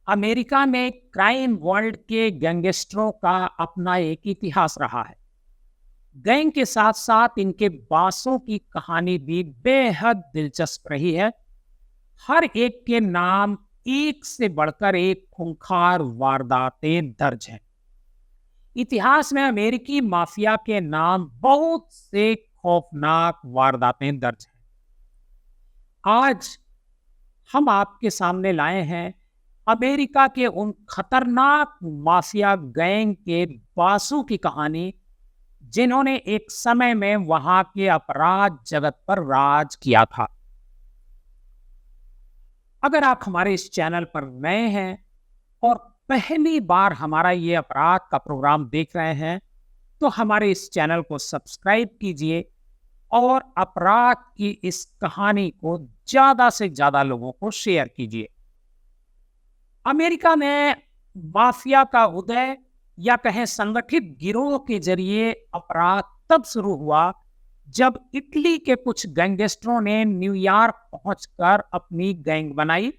America में crime world के गैंगस्टरों का अपना एक इतिहास रहा है। गैंग के साथ साथ इनके बासों की कहानी भी बेहद दिलचस्प रही है। हर एक के नाम एक से बढ़कर एक खूंखार वारदातें दर्ज हैं। इतिहास में अमेरिकी माफिया के नाम बहुत से खौफनाक वारदातें दर्ज हैं। आज हम आपके सामने लाए हैं अमेरिका के उन खतरनाक माफिया गैंग के बासों की कहानी, जिन्होंने एक समय में वहां के अपराध जगत पर राज किया था। अगर आप हमारे इस चैनल पर नए हैं और पहली बार हमारा ये अपराध का प्रोग्राम देख रहे हैं, तो हमारे इस चैनल को सब्सक्राइब कीजिए और अपराध की इस कहानी को ज्यादा से ज्यादा लोगों को शेयर कीजिए। अमेरिका में माफिया का उदय या कहें संगठित गिरोह के जरिए अपराध तब शुरू हुआ जब इटली के कुछ गैंगस्टरों ने न्यूयॉर्क पहुंचकर अपनी गैंग बनाई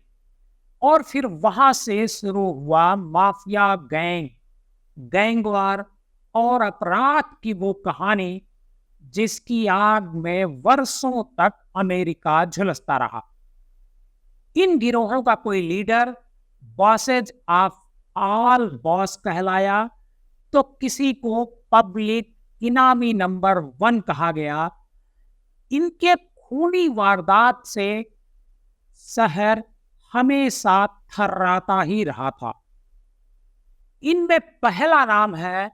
और फिर वहां से शुरू हुआ माफिया गैंग, गैंग वार और अपराध की वो कहानी जिसकी आग में वर्षों तक अमेरिका झुलसता रहा। इन गिरोहों का कोई leader bosses of all boss कहलाया, तो किसी को पब्लिक इनामी नंबर 1 कहा गया। इनके खूनी वारदात से शहर हमेशा थर्राता ही रहा था। इनमें पहला नाम है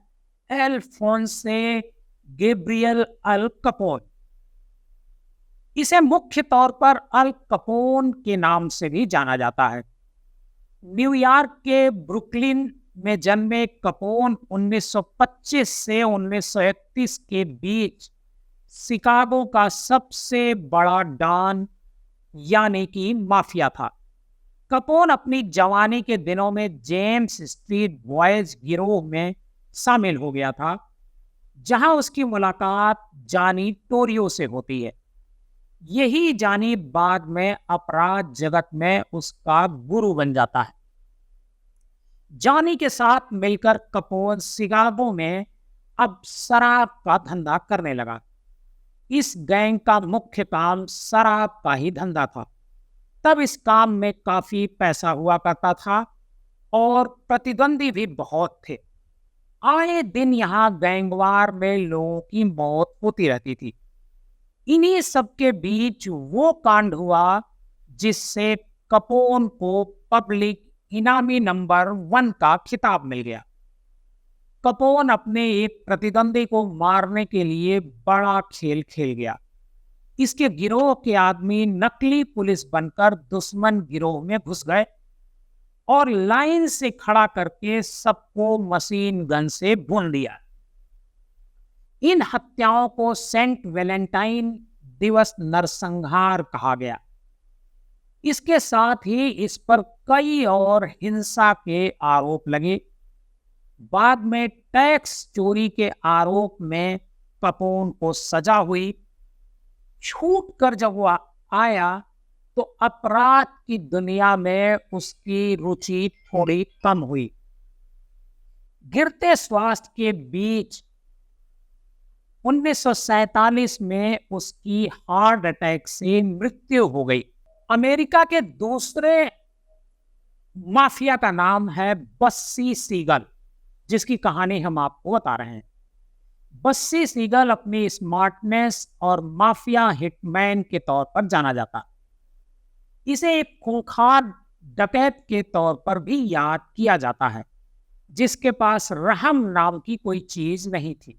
एल्फोंसे गैब्रियल अल कपोन। इसे मुख्य तौर पर अल कपोन के नाम से भी जाना जाता है। न्यूयॉर्क के ब्रुकलिन में जन्मे कपोन 1925 से 1931 के बीच शिकागो का सबसे बड़ा डॉन यानी कि माफिया था। कपोन अपनी जवानी के दिनों में जेम्स स्ट्रीट बॉयज गिरोह में शामिल हो गया था, जहां उसकी मुलाकात जानी टोरियो से होती है। यही जानी बाद में अपराध जगत में उसका गुरु बन जाता है। जॉनी के साथ मिलकर कपोन शिकागो में अब शराब का धंधा करने लगा। इस गैंग का मुख्य काम शराब का ही धंधा था। तब इस काम में काफी पैसा हुआ करता था और प्रतिद्वंदी भी बहुत थे। आए दिन यहाँ गैंगवार में लोगों की मौत होती रहती थी। इन्हीं सबके बीच वो कांड हुआ जिससे कपोन को पब्लिक इनामी नंबर 1 का खिताब मिल गया। कपोन अपने एक प्रतिद्वंदी को मारने के लिए बड़ा खेल खेल गया। इसके गिरोह के आदमी नकली पुलिस बनकर दुश्मन गिरोह में घुस गए और लाइन से खड़ा करके सबको मशीन गन से भून दिया। इन हत्याओं को सेंट वैलेंटाइन दिवस नरसंहार कहा गया। इसके साथ ही इस पर कई और हिंसा के आरोप लगे। बाद में टैक्स चोरी के आरोप में कपोन को सजा हुई। छूट कर जब वो आया तो अपराध की दुनिया में उसकी रुचि थोड़ी कम हुई। गिरते स्वास्थ्य के बीच 1947 में उसकी हार्ट अटैक से मृत्यु हो गई। अमेरिका के दूसरे माफिया का नाम है बस्सी सीगल, जिसकी कहानी हम आपको बता रहे हैं। बस्सी सीगल अपनी स्मार्टनेस और माफिया हिटमैन के तौर पर जाना जाता। इसे एक खूंखार डकैत के तौर पर भी याद किया जाता है, जिसके पास रहम नाम की कोई चीज नहीं थी।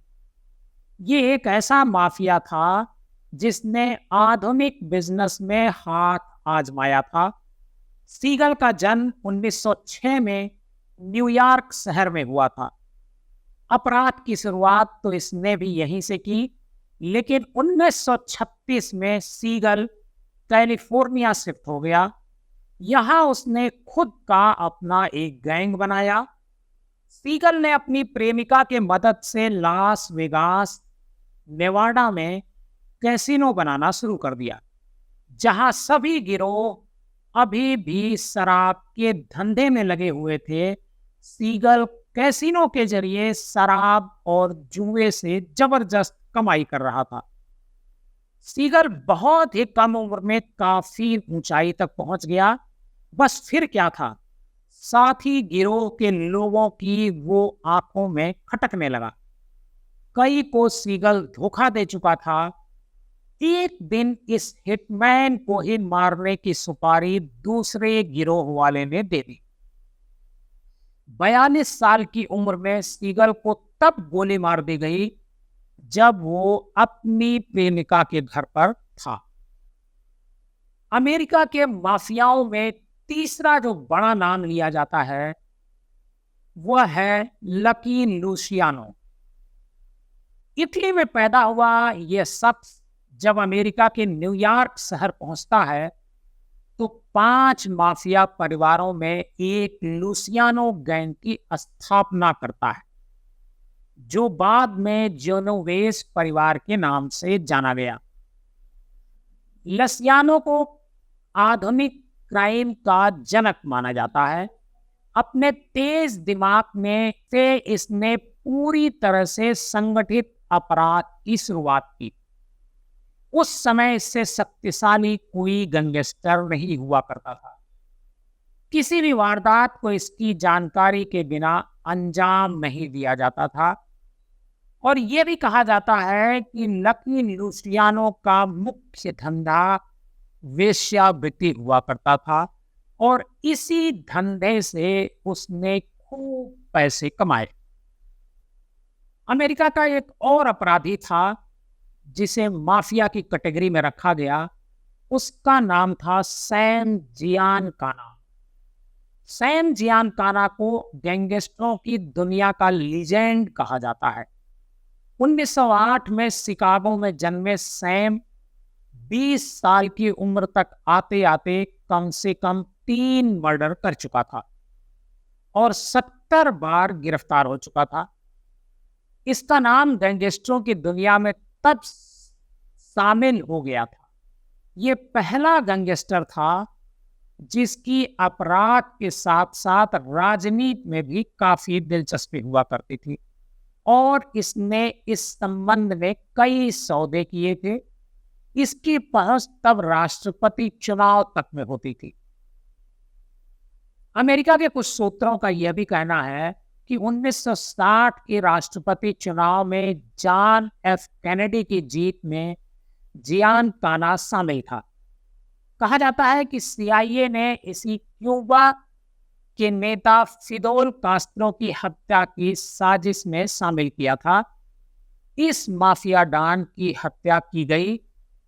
ये एक ऐसा माफिया था जिसने आधुनिक बिजनेस में हाथ आजमाया था। सीगल का जन्म 1906 में न्यूयॉर्क शहर में हुआ था। अपराध की शुरुआत तो इसने भी यहीं से की, लेकिन 1936 में सीगल कैलिफोर्निया शिफ्ट हो गया। यहां उसने खुद का अपना एक गैंग बनाया। सीगल ने अपनी प्रेमिका के मदद से लास वेगास, नेवाडा में कैसीनो बनाना शुरू कर दिया, जहां सभी गिरोह अभी भी शराब के धंधे में लगे हुए थे। सीगल कैसीनो के जरिए शराब और जुए से जबरदस्त कमाई कर रहा था। सीगल बहुत ही कम उम्र में काफी ऊंचाई तक पहुंच गया। बस फिर क्या था, साथी गिरोह के लोगों की वो आंखों में खटकने लगा। कई को सीगल धोखा दे चुका था। एक दिन इस हिटमैन को ही मारने की सुपारी दूसरे गिरोह वाले ने दे दी। 42 साल की उम्र में सीगल को तब गोली मार दी गई जब वो अपनी प्रेमिका के घर पर था। अमेरिका के माफियाओं में तीसरा जो बड़ा नाम लिया जाता है वह है लकी लूसियानो। इटली में पैदा हुआ यह शख्स जब अमेरिका के न्यूयॉर्क शहर पहुंचता है तो 5 माफिया परिवारों में एक लूसियानो गैंग की स्थापना करता है, जो बाद में जेनोवेज परिवार के नाम से जाना गया। लसियानो को आधुनिक क्राइम का जनक माना जाता है। अपने तेज दिमाग में से इसने पूरी तरह से संगठित अपराध की शुरुआत की। उस समय इससे शक्तिशाली कोई गैंगस्टर नहीं हुआ करता था। किसी भी वारदात को इसकी जानकारी के बिना अंजाम नहीं दिया जाता था। और यह भी कहा जाता है कि लकी लूसियानो का मुख्य धंधा वेश्यावृत्ति हुआ करता था और इसी धंधे से उसने खूब पैसे कमाए। अमेरिका का एक और अपराधी था जिसे माफिया की कैटेगरी में रखा गया। उसका नाम था सैम जियानकाना। सैम जियानकाना को गैंगस्टरों की दुनिया का लीजेंड कहा जाता है। 1908 में शिकागो में जन्मे सैम 20 साल की उम्र तक आते आते कम से कम 3 मर्डर कर चुका था और 70 बार गिरफ्तार हो चुका था। इसका नाम गैंगस्टरों की दुनिया में तब शामिल हो गया था। यह पहला गैंगस्टर था जिसकी अपराध के साथ साथ राजनीति में भी काफी दिलचस्पी हुआ करती थी और इसने इस संबंध में कई सौदे किए थे। इसकी पहुंच तब राष्ट्रपति चुनाव तक में होती थी। अमेरिका के कुछ सूत्रों का यह भी कहना है कि 1960 के राष्ट्रपति चुनाव में जॉन एफ कैनेडी की जीत में जियानकाना शामिल था। कहा जाता है कि सीआईए ने इसी क्यूबा के नेता फिदेल कास्ट्रो की हत्या की साजिश में शामिल किया था। इस माफिया डॉन की हत्या की गई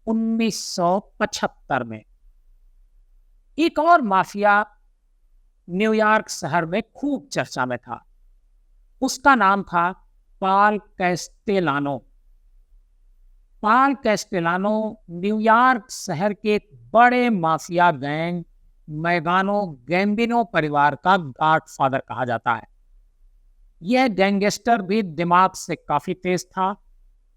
1975 में। एक और माफिया न्यूयॉर्क शहर में खूब चर्चा में था। उसका नाम था Paul Castellano. Paul Castellano New York शहर के एक बड़े माफिया गैंग मैगानो गैम्बिनो परिवार का गॉडफादर कहा जाता है। यह गैंगस्टर भी दिमाग से काफी तेज था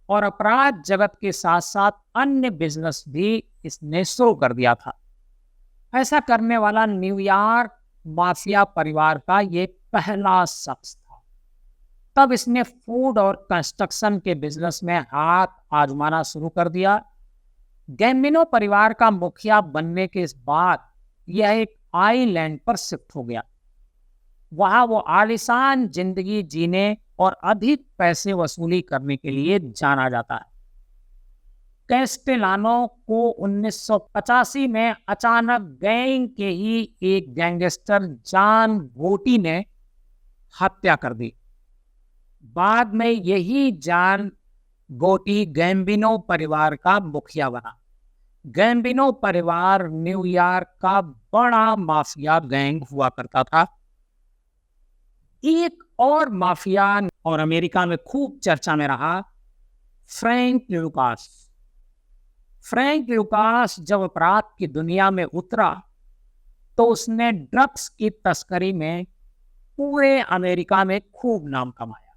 और अपराध जगत के साथ साथ अन्य बिजनेस भी इसने शुरू कर दिया था। ऐसा करने वाला न्यूयॉर्क माफिया परिवार का ये पहला शख्स था। तब इसने फूड और कंस्ट्रक्शन के बिजनेस में हाथ आजमाना शुरू कर दिया। गैम्बिनो परिवार का मुखिया बनने के बाद यह एक आइलैंड पर शिफ्ट हो गया। वहां वो आलीशान जिंदगी जीने और अधिक पैसे वसूली करने के लिए जाना जाता है। कैस्टेलानो को 1985 में अचानक गैंग के ही एक गैंगस्टर जॉन गोटी ने हत्या कर दी। बाद में यही जॉन गोटी गैम्बिनो परिवार का मुखिया बना। गैम्बिनो परिवार न्यूयॉर्क का बड़ा माफिया गैंग हुआ करता था। एक और माफिया और अमेरिका में खूब चर्चा में रहा, फ्रैंक लुकास। फ्रैंक लुकास जब अपराध की दुनिया में उतरा तो उसने ड्रग्स की तस्करी में पूरे अमेरिका में खूब नाम कमाया।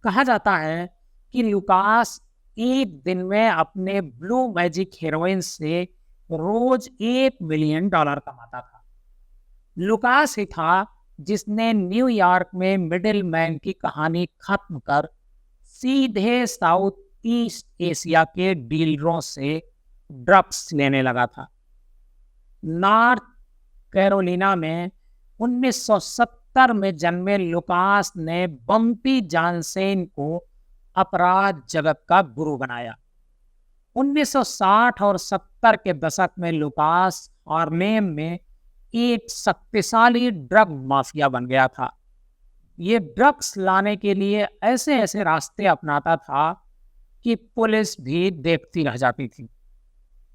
कहा जाता है कि लुकास एक दिन में अपने ब्लू मैजिक हेरोइन से रोज $1 मिलियन कमाता था। लुकास ही था जिसने न्यूयॉर्क में मिडिल मैन की कहानी खत्म कर सीधे साउथ ईस्ट एशिया के डीलरों से ड्रग्स लेने लगा था। नॉर्थ कैरोलिना में 1970 में जन्मे लुकास ने बम्पी जानसेन को अपराध जगत का गुरु बनाया। 1960 और 70 के दशक में लुकास हार्लेम में एक शक्तिशाली ड्रग माफिया बन गया था। ये ड्रग्स लाने के लिए ऐसे ऐसे रास्ते अपनाता था कि पुलिस भी देखती रह जाती थी।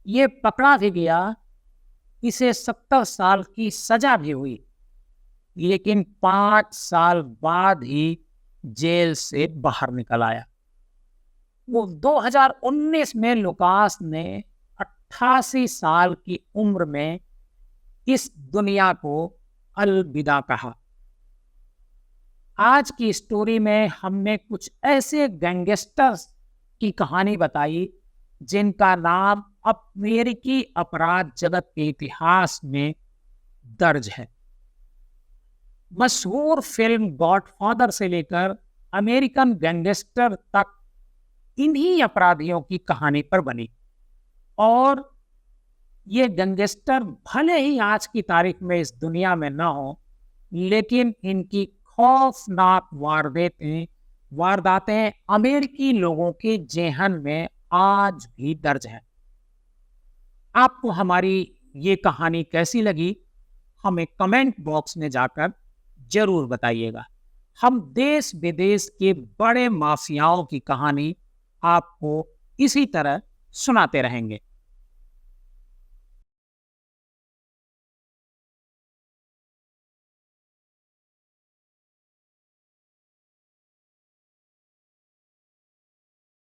ये पकड़ा भी गया, इसे 70 साल की सजा भी हुई, लेकिन 5 साल बाद ही जेल से बाहर निकल आया। वो 2019 में लुकास ने 88 साल की उम्र में इस दुनिया को अलविदा कहा। आज की स्टोरी में हमने कुछ ऐसे गैंगस्टर्स की कहानी बताई जिनका नाम अमेरिकी अपराध जगत के इतिहास में दर्ज है। मशहूर फिल्म गॉडफादर से लेकर अमेरिकन गैंगस्टर तक इन्हीं अपराधियों की कहानी पर बनी। और ये गैंगस्टर भले ही आज की तारीख में इस दुनिया में न हो, लेकिन इनकी खौफनाक वारदातें अमेरिकी लोगों के जेहन में आज भी दर्ज है। आपको हमारी ये कहानी कैसी लगी, हमें कमेंट बॉक्स में जाकर जरूर बताइएगा। हम देश विदेश के बड़े माफियाओं की कहानी आपको इसी तरह सुनाते रहेंगे।